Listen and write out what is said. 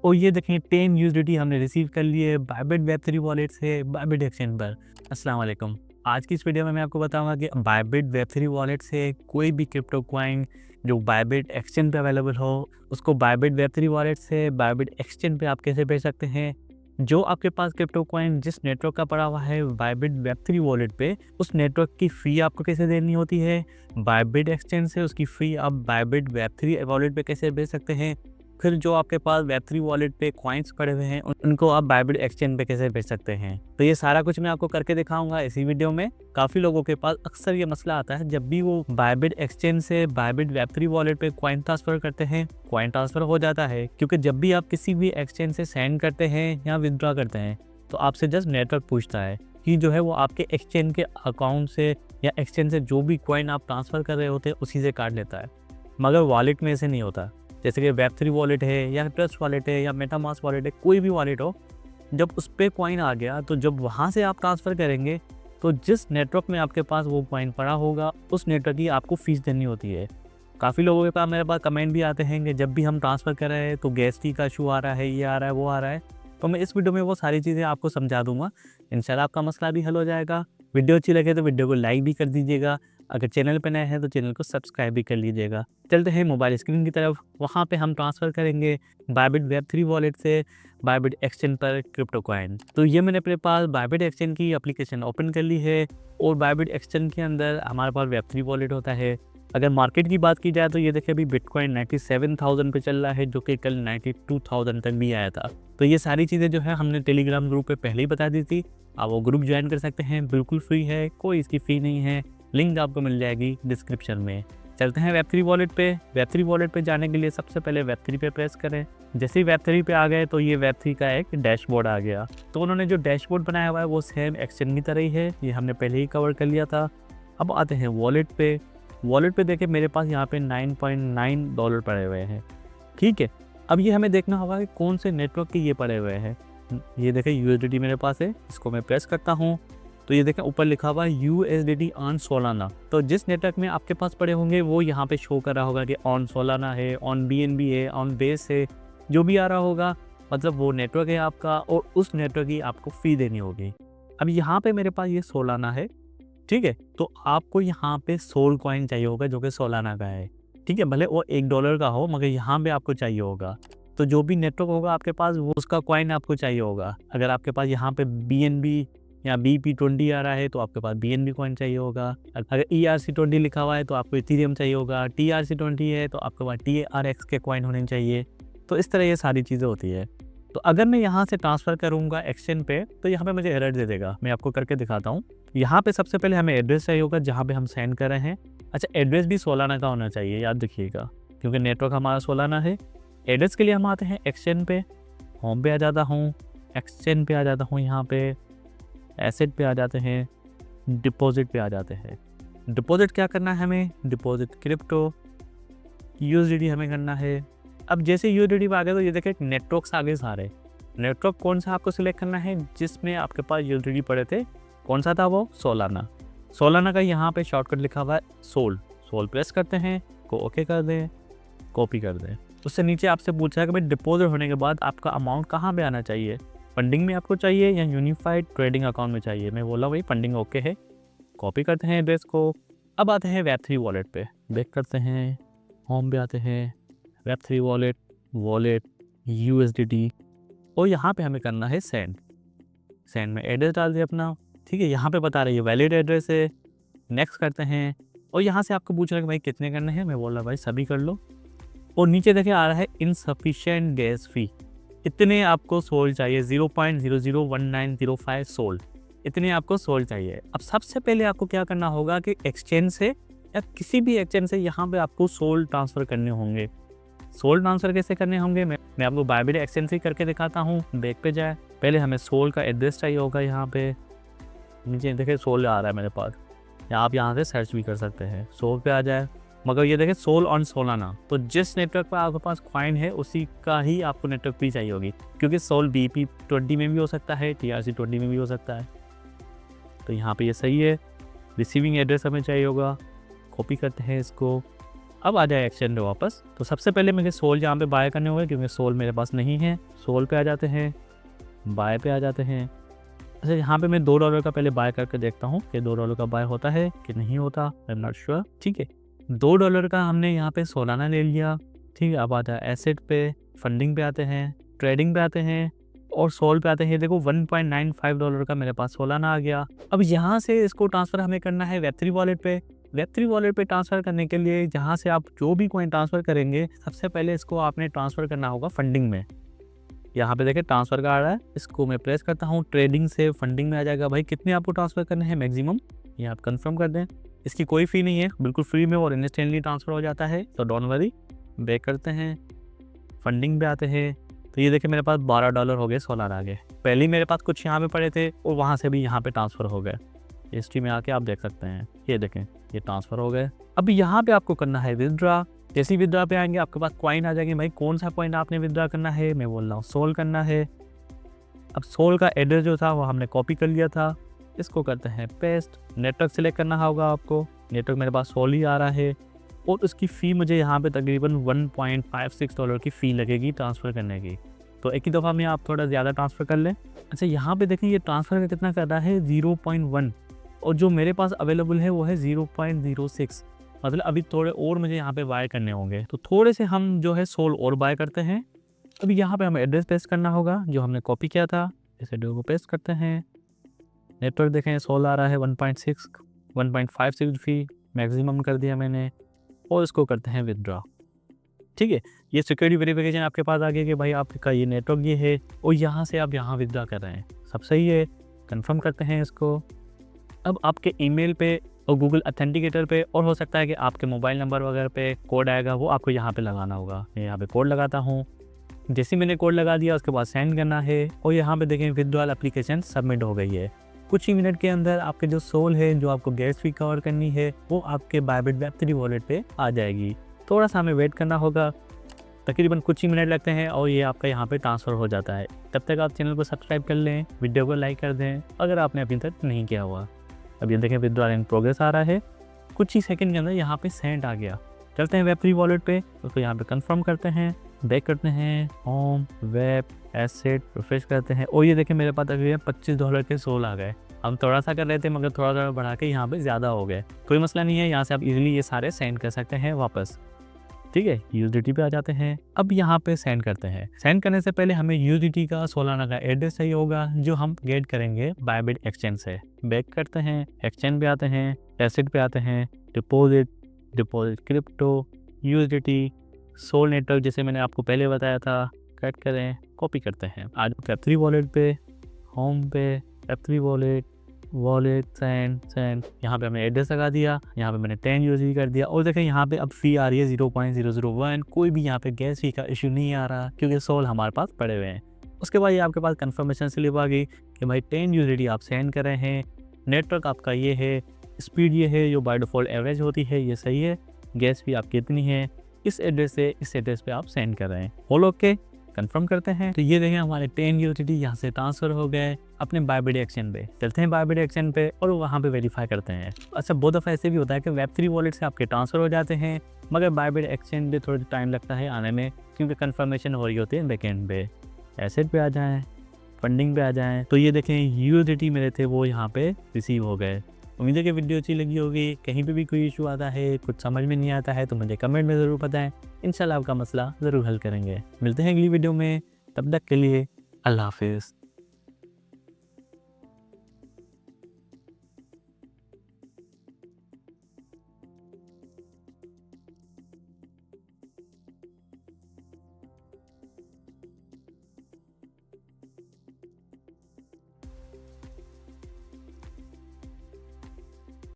और ये देखें 10 यूएसडीटी हमने रिसीव कर लिए बायबिट वेब3 वॉलेट से बायबिट एक्सचेंज पर। अस्सलाम वालेकुम। आज की इस वीडियो में मैं आपको बताऊंगा कि बायबिट वेब3 वॉलेट से कोई भी क्रिप्टो कॉइन जो बायबिट एक्सचेंज पे अवेलेबल हो उसको बायबिट वेब3 वॉलेट से बायबिट एक्सचेंज पे आप कैसे भेज सकते हैं। जो आपके पास क्रिप्टो कॉइन जिस नेटवर्क का पड़ा हुआ है बायबिट वेब3 वॉलेट पे, उस नेटवर्क की फ़ी आपको कैसे देनी होती है। बायबिट एक्सचेंज से उसकी फ़ी आप बायबिट वेब3 वॉलेट पे कैसे भेज सकते हैं। फिर जो आपके पास वेब3 वॉलेट पे कॉइन्स पड़े हुए हैं उनको आप बायबिट एक्सचेंज पे कैसे भेज सकते हैं। तो ये सारा कुछ मैं आपको करके दिखाऊंगा इसी वीडियो में। काफ़ी लोगों के पास अक्सर ये मसला आता है, जब भी वो बायबिट एक्सचेंज से बायबिट वेब3 वॉलेट पे कॉइन ट्रांसफर करते हैं, कॉइन ट्रांसफर हो जाता है क्योंकि जब भी आप किसी भी एक्सचेंज से सेंड करते हैं या विदड्रॉ करते हैं तो आपसे जस्ट नेटवर्क पूछता है कि जो है वो आपके एक्सचेंज के अकाउंट से या एक्सचेंज से जो भी कॉइन आप ट्रांसफ़र कर रहे होते हैं उसी से काट लेता है। मगर वॉलेट में ऐसे नहीं होता। जैसे कि वेब3 वॉलेट है या ट्रस्ट वॉलेट है या मेटामास्क वॉलेट है, कोई भी वॉलेट हो, जब उस पर कॉइन आ गया तो जब वहाँ से आप ट्रांसफ़र करेंगे तो जिस नेटवर्क में आपके पास वो कॉइन पड़ा होगा उस नेटवर्क की आपको फ़ीस देनी होती है। काफ़ी लोगों के पास मेरे पास कमेंट भी आते हैं कि जब भी हम ट्रांसफ़र कर रहे हैं तो गैस फी का इशू आ रहा है, ये आ रहा है, वो आ रहा है। तो मैं इस वीडियो में वो सारी चीज़ें आपको समझा दूंगा। इंशाल्लाह आपका मसला भी हल हो जाएगा। वीडियो अच्छी लगे तो वीडियो को लाइक भी कर दीजिएगा। अगर चैनल पर नए हैं तो चैनल को सब्सक्राइब भी कर लीजिएगा। चलते हैं मोबाइल स्क्रीन की तरफ। वहाँ पे हम ट्रांसफ़र करेंगे बायबिट वेब3 वॉलेट से बायबिट एक्सचेंज पर क्रिप्टो कॉइन। तो ये मैंने अपने पास बायबिट एक्सचेंज की एप्लीकेशन ओपन कर ली है और बायबिट एक्सचेंज के अंदर हमारे पास वेब3 वॉलेट होता है। अगर मार्केट की बात की जाए तो ये देखिए अभी बिटकॉइन 97,000 पे चल रहा है, जो कि कल 92,000 तक भी आया था। तो ये सारी चीज़ें जो है हमने टेलीग्राम ग्रुप पे पहले ही बता दी थी। आप वो ग्रुप ज्वाइन कर सकते हैं, बिल्कुल फ्री है, कोई इसकी फ़ी नहीं है। लिंक आपको मिल जाएगी डिस्क्रिप्शन में। चलते हैं वेब3 वॉलेट पे। वेब3 वॉलेट पे जाने के लिए सबसे पहले वेब3 पे प्रेस करें। जैसे ही वेब3 पे आ गए तो ये वेब3 का एक डैशबोर्ड आ गया। तो उन्होंने जो डैशबोर्ड बनाया हुआ है वो सेम एक्सचेंज की तरह ही है, ये हमने पहले ही कवर कर लिया था। अब आते हैं वॉलेट पे। वॉलेट पे देखिए मेरे पास यहाँ पे $9.9 पड़े हुए हैं, ठीक है। अब ये हमें देखना होगा कि कौन से नेटवर्क के ये पड़े हुए हैं। ये देखें यूएसडीटी मेरे पास है, इसको मैं प्रेस करता हूँ तो ये देखें ऊपर लिखा हुआ है यूएसडीटी ऑन सोलाना। तो जिस नेटवर्क में आपके पास पड़े होंगे वो यहाँ पे शो कर रहा होगा कि ऑन सोलाना है, ऑन बीएनबी है, ऑन बेस है, जो भी आ रहा होगा मतलब वो नेटवर्क है आपका और उस नेटवर्क की आपको फ़ी देनी होगी। अब यहाँ पे मेरे पास ये सोलाना है, ठीक है। तो आपको यहाँ पे सोल कॉइन चाहिए होगा जो कि सोलाना का है, ठीक है। भले वो $1 का हो मगर यहाँ पे आपको चाहिए होगा। तो जो भी नेटवर्क होगा आपके पास वो उसका कॉइन आपको चाहिए होगा। अगर आपके पास यहाँ पे बीएनबी या BP20 आ रहा है तो आपके पास बीएनबी कॉइन चाहिए होगा। अगर ERC20 लिखा हुआ है तो आपको इथेरियम चाहिए होगा। TRC20 है तो आपके पास TRX के कॉइन होने चाहिए। तो इस तरह ये सारी चीज़ें होती है। तो अगर मैं यहाँ से ट्रांसफ़र करूँगा एक्सचेंज पे तो यहाँ पे मुझे एरर दे देगा। मैं आपको करके दिखाता हूँ। यहाँ पे सबसे पहले हमें एड्रेस चाहिए होगा जहाँ पे हम सेंड कर रहे हैं। अच्छा, एड्रेस भी सोलाना का होना चाहिए, याद रखिएगा, क्योंकि नेटवर्क हमारा सोलाना है। एड्रेस के लिए हम आते हैं एक्सचेंज पे। होम पे आ जाता हूँ, एक्सचेंज पे आ जाता हूँ, यहाँ पे एसेट पे आ जाते हैं, डिपॉजिट पे आ जाते हैं। डिपॉजिट क्या करना है हमें, डिपॉजिट क्रिप्टो यूएसडीटी हमें करना है। अब जैसे यूएसडीटी पे आ गए तो ये देखिए नेटवर्क्स आगे सारे। नेटवर्क कौन सा आपको सिलेक्ट करना है जिसमें आपके पास यूएसडीटी पड़े थे, कौन सा था वो, सोलाना। सोलाना का यहाँ पे शॉर्टकट लिखा हुआ है सोल। सोल प्रेस करते हैं, को ओके कर दें, कॉपी कर दें। उससे नीचे आपसे पूछा है कि भाई डिपॉजिट होने के बाद आपका अमाउंट कहाँ पे आना चाहिए, फंडिंग में आपको चाहिए या यूनिफाइड ट्रेडिंग अकाउंट में चाहिए। मैं बोला भाई फंडिंग ओके है, कॉपी करते हैं एड्रेस को। अब आते हैं वेब3 वॉलेट पे, बैक करते हैं, होम पे आते हैं, वेब3 वॉलेट, वॉलेट, यूएसडीटी, और यहाँ पे हमें करना है सेंड। सेंड में एड्रेस डाल दिया अपना, ठीक है। यहाँ पे बता रही है वैलिड एड्रेस है, नेक्स्ट करते हैं। और यहाँ से आपको पूछ रहा है कि भाई कितने करने हैं, मैं बोल रहा भाई सभी कर लो। और नीचे देखिए आ रहा है इनसफिशिएंट गैस फी, इतने आपको सोल चाहिए, 0.001905 सोल, इतने आपको सोल चाहिए। अब सबसे पहले आपको क्या करना होगा कि एक्सचेंज से या किसी भी एक्सचेंज से यहाँ पे आपको सोल ट्रांसफ़र करने होंगे। सोल ट्रांसफ़र कैसे करने होंगे मैं आपको बायबिट एक्सचेंज से करके दिखाता हूँ। बैक पे जाए, पहले हमें सोल का एड्रेस चाहिए होगा। यहाँ पे नीचे देखिए सोल आ रहा है मेरे पास, या आप यहाँ से सर्च भी कर सकते हैं। सोल पे आ जाए, मगर ये देखिए सोल ऑन सोलाना, तो जिस नेटवर्क पर आपके पास कॉइन है उसी का ही आपको नेटवर्क भी चाहिए होगी, क्योंकि सोल BP20 में भी हो सकता है, TRC20 में भी हो सकता है। तो यहाँ पे ये सही है। रिसीविंग एड्रेस हमें चाहिए होगा, कॉपी करते हैं इसको, अब आ जाए एक्सचेंज पे वापस। तो सबसे पहले मुझे सोल यहाँ पे बाय करने होंगे क्योंकि सोल मेरे पास नहीं है। सोल पे आ जाते हैं, बाय पे आ जाते हैं। अच्छा, यहाँ पे मैं $2 का पहले बाय करके देखता हूँ कि $2 का बाय होता है कि नहीं होता, आई एम नॉट श्योर। ठीक है, $2 का हमने यहाँ पे सोलाना ले लिया। ठीक है, अब आता है एसेट पे, फंडिंग पे आते हैं, ट्रेडिंग पे आते हैं और सोल पे आते हैं। देखो $1.95 का मेरे पास सोलाना आ गया। अब यहाँ से इसको ट्रांसफ़र हमें करना है वेब3 वॉलेट पे। वेब3 वॉलेट पे ट्रांसफ़र करने के लिए जहाँ से आप जो भी कॉइन ट्रांसफ़र करेंगे, सबसे पहले इसको आपने ट्रांसफ़र करना होगा फंडिंग में। यहाँ पे देखिए ट्रांसफ़र का आ रहा है, इसको मैं प्रेस करता हूँ, ट्रेडिंग से फंडिंग में आ जाएगा। भाई कितने आपको ट्रांसफ़र करने हैं मैक्सिमम, ये आप कंफर्म कर दें। इसकी कोई फ़ी नहीं है, बिल्कुल फ्री में और इंस्टेंटली ट्रांसफ़र हो जाता है, तो डोंट वरी। बैक करते हैं, फंडिंग पे आते हैं, तो ये देखिए मेरे पास $12 हो गए, सोलाना आ गए। पहले ही मेरे पास कुछ यहाँ पे पड़े थे और वहाँ से भी यहाँ पे ट्रांसफ़र हो गए। हिस्ट्री में आके आप देख सकते हैं, ये देखें ये ट्रांसफ़र हो गए। अब यहाँ पे आपको करना है विथड्रा। जैसे ही विथड्रा पे आएंगे आपके पास कॉइन आ जाएंगे। भाई कौन सा कॉइन आपने विथड्रा करना है, मैं बोल रहा हूँ सोल करना है। अब सोल का एड्रेस जो था वो हमने कॉपी कर लिया था, इसको करते हैं पेस्ट। नेटवर्क सेलेक्ट करना होगा आपको, नेटवर्क मेरे पास सोल ही आ रहा है और उसकी फ़ी मुझे यहाँ पे तकरीबन $1.56 की फ़ी लगेगी ट्रांसफ़र करने की। तो एक ही दफ़ा में आप थोड़ा ज़्यादा ट्रांसफ़र कर लें। अच्छा, यहाँ पे देखें ये ट्रांसफ़र का कितना कर रहा है, 0.1 और जो मेरे पास अवेलेबल है वो है 0.06। मतलब अभी थोड़े और मुझे यहाँ पे बाय करने होंगे, तो थोड़े से हम जो है सोल और बाय करते हैं। अभी यहाँ पे हमें एड्रेस पेस्ट करना होगा जो हमने कॉपी किया था, इस एड्रेस को पेस्ट करते हैं। नेटवर्क देखें सोल आ रहा है 1.56 फ़ी मैक्सिमम कर दिया मैंने और इसको करते हैं विथड्रॉ। ठीक है, ये सिक्योरिटी वेरिफिकेशन आपके पास आ गया कि भाई आपका ये नेटवर्क ये है और यहाँ से आप यहाँ विथड्रॉ कर रहे हैं, सब सही है। कंफर्म करते हैं इसको। अब आपके ईमेल पे और गूगल ऑथेंटिकेटर पे और हो सकता है कि आपके मोबाइल नंबर वगैरह पे कोड आएगा, वो आपको यहाँ पे लगाना होगा। मैं यहाँ पे कोड लगाता हूँ। जैसे मैंने कोड लगा दिया उसके बाद सेंड करना है और यहाँ पे देखें विथड्रॉल एप्लीकेशन सबमिट हो गई है। कुछ ही मिनट के अंदर आपके जो सोल है, जो आपको गैस फी कवर करनी है, वो आपके बायबिट वेब3 वॉलेट पे आ जाएगी। थोड़ा सा हमें वेट करना होगा, तकरीबन कुछ ही मिनट लगते हैं और ये आपका यहाँ पे ट्रांसफ़र हो जाता है। तब तक आप चैनल को सब्सक्राइब कर लें, वीडियो को लाइक कर दें अगर आपने अभी तक नहीं किया हुआ। अब ये देखें विथड्रॉल इन प्रोग्रेस आ रहा है, कुछ ही सेकंड के अंदर यहाँ पे सेंड आ गया। चलते हैं वेब3 वॉलेट पे, उसको यहाँ पे कंफर्म करते हैं, बैक करते हैं, होम, वेब, एसेट, रिफ्रेश करते हैं और ये देखें मेरे पास अभी $25 के सोल आ गए। हम थोड़ा सा कर रहे थे मगर थोड़ा थोड़ा बढ़ा के यहाँ पे ज़्यादा हो गए। कोई मसला नहीं है, यहाँ से आप इजीली ये सारे सेंड कर सकते हैं वापस। ठीक है, यूएसडीटी पे आ जाते हैं। अब यहाँ पे सेंड करते हैं। सेंड करने से पहले हमें यूएसडीटी का सोलाना का एड्रेस चाहिए होगा जो हम गेट करेंगे बायबिट एक्सचेंज से। बैक करते हैं, एक्सचेंज पे आते हैं, एसेट पे आते हैं, deposit crypto, USDT, Sol network जैसे मैंने आपको पहले बताया था, कट करें, कॉपी करते हैं। आज वेब3 वॉलेट पे, होम पे, वेब3 वॉलेट सेंड। यहाँ पे हमने एड्रेस लगा दिया, यहाँ पे मैंने 10 यूएसडी कर दिया और देखें यहाँ पे अब फ़ी आ रही है 0.001। कोई भी यहाँ पे गैस फी का इशू नहीं आ रहा क्योंकि सोल हमारे पास पड़े हुए हैं। उसके बाद ये आपके पास कंफर्मेशन स्लिप आ गई कि भाई 10 यूएसडी आप सेंड कर रहे हैं, नेटवर्क आपका ये है, स्पीड ये है जो बाय डिफ़ॉल्ट एवरेज होती है, ये सही है, गैस फी आपकी इतनी है, इस एड्रेस से इस एड्रेस पे आप सेंड कर रहे हैं। ऑल ओके, कंफर्म करते हैं। तो ये देखें हमारे 10 यूएसडी यहाँ से ट्रांसफ़र हो गए अपने बायबिट एक्सचेंज पे। चलते हैं बायबिट एक्सचेंज पे और वहाँ पे वेरीफाई करते हैं। अच्छा, बहुत दफ़ा ऐसे भी होता है कि वेब3 वॉलेट से आपके ट्रांसफ़र हो जाते हैं मगर बायबिट एक्सचेंज पे थोड़ा टाइम लगता है आने में क्योंकि कन्फर्मेशन हो रही होती है बैकएंड पे। एसेट पे आ जाएँ, फंडिंग पे आ जाएँ, तो ये देखें यूएसडी मेरे थे वो यहाँ पे रिसीव हो गए। उम्मीद है कि वीडियो अच्छी लगी होगी। कहीं पे भी कोई इशू आता है, कुछ समझ में नहीं आता है तो मुझे कमेंट में ज़रूर बताएं, इंशाल्लाह आपका मसला ज़रूर हल करेंगे। मिलते हैं अगली वीडियो में, तब तक के लिए अल्लाह हाफिज़।